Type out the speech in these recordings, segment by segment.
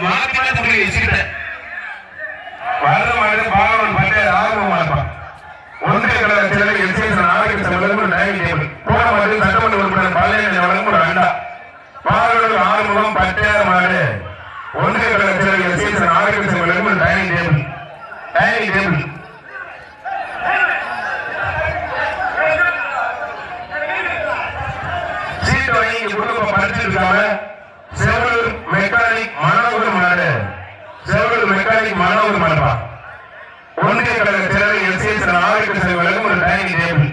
மாத்தி மாத்தி முடிவு வச்சுக்கிட்டேன். வர்ற மாதிரி பாகவன் பட்டே ஆர்வமா இருப்பான். ஒன்றிய கழக செயலர் எஸ்எஸ் நாகேசன் வழங்கும் டைனிங் டேபிள். போன மாதிரி சட்டமன்ற உறுப்பினர் பழனியன் வழங்கும் ஒரு அண்டா. பாகவன் ஆறுமுகம் பட்டையார் மாடு. ஒன்றிய கழக செயலர் எஸ்எஸ் நாகேசன் வழங்கும் ஒரு டைனிங் டேபிள். டைனிங் டேபிள் சீட்டு வாங்கி குடும்பம் படிச்சிருக்காம செவலூர் மெக்கானிக் மனோகர் மாடு. செவலூர் மெக்கானிக் மனோகர் மாடுப்பா. ஒன்றிய கழக செயலர் எஸ்எஸ் நாகேசன் வழங்கும் ஒரு dining table.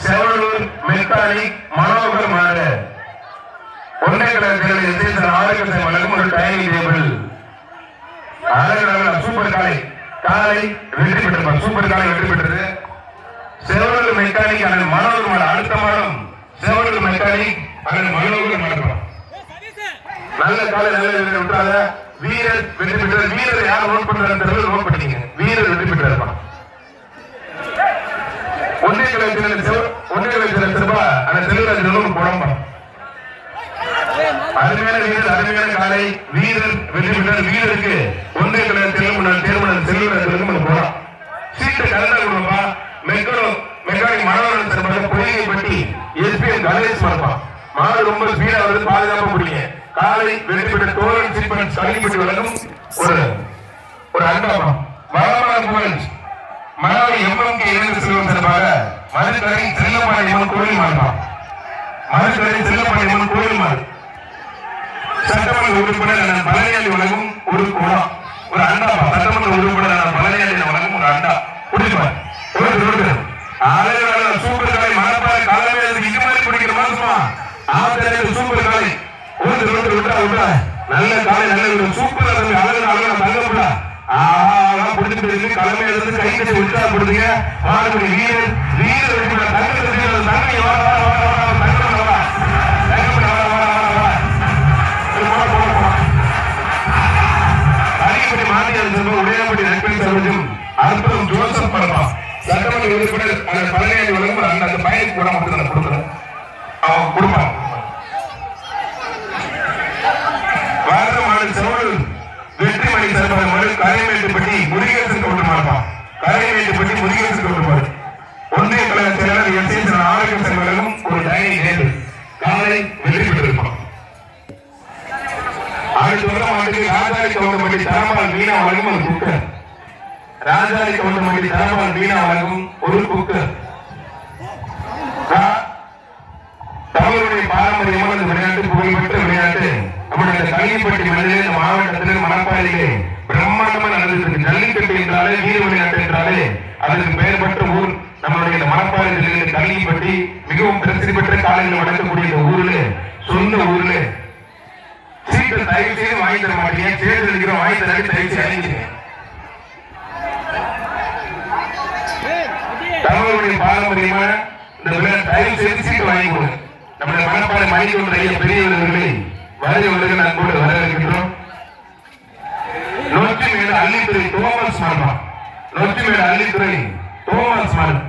Sevalur mechanic Manohar மாடு. ஒன்றிய கழக செயலர் எஸ்எஸ் நாகேசன் வழங்கும் ஒரு டைனிங் டேபிள். அழகு சூப்பர் காலை காலை வெற்றி பெற்றிருப்பார். சூப்பர் காலை வெற்றி பெற்றது. செவலூர் மெக்கானிக் அண்ணன் மனோகர் மாடு. அடுத்த மாதம் செவலூர் மெக்கானிக் அண்ணன் மனோகர் மாடு. நல்ல காலை நல்ல விட்டாத வீரர் வெற்றி பெற்றார். வீரர் யார் நோட் பண்றாரு நோட் பண்ணிங்க. வீரர் வெற்றி பெற்றார். ஒன்றிய கலைஞர் சிறப்பா அந்த செல்வராஜ் போடம்பா. அருமையான வீரர் அருமையான காலை வீரர் வெற்றி பெற்றார். வீரருக்கு ஒன்றிய கலைஞர் தேர்மணன் செல்வராஜ் போலாம். சீட்டை கலந்தா கொடுப்பா. மெக்கானிக் மனோகரன் சிறப்பாக பொய்கை பட்டி எஸ்பிஎம் கணேஷ் மரப்பா. மாடு ரொம்ப ஸ்பீடா வருது. பாதுகாப்பா பிடிங்க. காலை வெற்றி பெற்ற தோழன் சீப்பன் கலிப்பட்டி வழங்கும் ஒரு அண்டாமா. வளமான புகழ் மனோரி எம்எம்கே இளைஞர் செல்வம் சிறப்பாக மதுக்கரை செல்லப்பாடி அம்மன் கோயில் மாடுப்பா. மதுக்கரை செல்லப்பாடி அம்மன் கோயில் மாடு. சட்டமன்ற உறுப்பினர் பழனியாண்டி வழங்கும் ஒரு குடம் ஒரு அண்டாப்பா. சட்டமன்ற உறுப்பினர் பழனியாண்டி வழங்கும் ஒரு அண்டா குடிப்பார். சூப்பர் காலை மனப்பாறை காலமே இங்க மாதிரி பிடிக்கிற மாசமா ஆத்திரம் சூப்பர் காலை விட்டா நல்ல காலை நல்ல சூப்பர் அழகு அழகு தங்கப்படா. ஆஹா பிடிச்சிட்டு இருக்கு. தலைமையில இருந்து கை கட்டி விட்டா கொடுத்தீங்க. ஆளுடைய வீரர் வீரர் அதிகப்படி மாநில உடையப்படி நட்பின் சர்வஜம் அற்புதம் ஜோசப் பரப்பா. சட்டமன்ற உறுப்பினர் பழனியாண்டி வழங்கும் அந்த பயனுக்கு கூட மட்டும் கொடுக்குறேன். அவன் கொடுப்பான். வெற்றிமணி சிறப்பாக மறு கரைமேட்டுப்பட்டி முருகேசன் கவுண்டர் மாறுப்பான். கரைமேட்டுப்பட்டி முருகேசன் கவுண்டர் மாறு. ஒன்றிய கழக செயலர் எஸ்எஸ் நாகேசன் வழங்கும் ஒரு டைனிங் டேபிள். காலை வெற்றி பெற்றிருப்பான். அடுத்த வருடம் ஆண்டுக்கு ராஜாரி கவுண்டர்பட்டி தரமால் மீனா வழங்கும் ஒரு குக்கர். ராஜாரி கவுண்டர்பட்டி தரமால் மீனா வழங்கும் ஒரு குக்கர். தமிழருடைய பாரம்பரியமான விளையாட்டு புகழ்பெற்ற விளையாட்டு நம்முடைய கல்விப்பட்டி மண்ணிலே இந்த மாவட்டத்திலே மணப்பாறையிலே பிரம்மாண்டமா நடந்திருக்கு. ஜல்லிக்கட்டு என்றாலே வீர விளையாட்டு என்றாலே அதற்கு பெயர் பெற்ற ஊர் நம்மளுடைய இந்த மணப்பாறை ஜில்லையில் கல்விப்பட்டி மிகவும் பிரசித்தி பெற்ற காலையில் வளர்க்கக்கூடிய இந்த ஊரிலே சொந்த ஊரிலே சீட்டை தயவு செய்து வாங்கி தர மாட்டீங்க. தேர்தல் இருக்கிறோம் வாங்கி தர தயவு செய்து அழிஞ்சுங்க. தமிழருடைய பாரம்பரியமான இந்த விளையாட்டு தயவு செய்து சீட்டை வாங்கி கொடுங்க. நம்முடைய மணப்பாறை மணிக்கு பெரியவர்களை வருக நண்போடு வரவேற்கின்றோம். நொச்சிமேடு அள்ளித்துறை தோமஸ் மார்பா. நொச்சிமேடு அள்ளித்துறை தோமஸ் மார்பா.